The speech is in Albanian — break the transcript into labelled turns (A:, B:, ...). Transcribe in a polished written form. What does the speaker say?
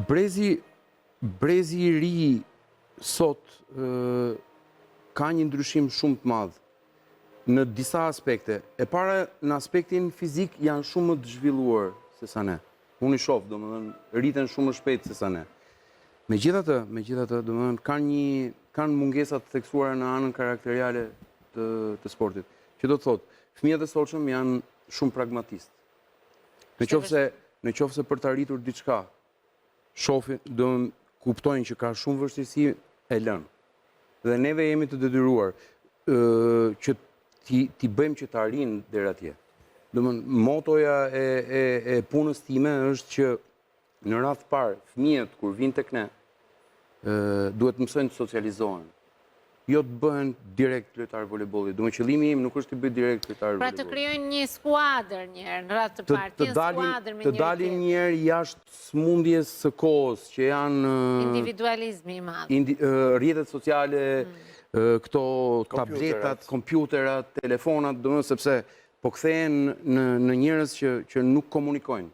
A: Brezi i ri sot ka një ndryshim shumë të madh në disa aspekte. E para, në aspektin fizik janë shumë më të zhvilluar se sa ne. Unë i shoh, domethënë, rriten shumë më shpejt se sa ne. Megjithatë, domethënë kanë mungesa të theksuara në anën karakteriale të sportit. Që do të thotë, fëmijët e sotshëm janë shumë pragmatistë. Në qoftë se për të arritur diçka, shohin, kuptojnë që ka shumë vështirësi, e lënë. Dhe neve jemi të detyruar që t'i bëjmë që të arrijnë deri atje. Domethënë, motoja e punës time është që në radhë parë, fëmijët kur vinë tek ne, duhet të mësojnë të socializohen. Jo të bëhen direkt lojtar voleybolli. Domethënë qëllimi im nuk është të bëj direkt lojtar voleybolli.
B: Pra të krijojnë një skuadër një herë në radhë të parë, një skuadër me
A: të dalin një herë jashtë smundjes së kohës, që janë
B: individualizmi i madh.
A: Rrjetet sociale, këto tabletat, kompjuterat, telefonat, domethënë sepse po kthehen në njerëz që nuk komunikojnë.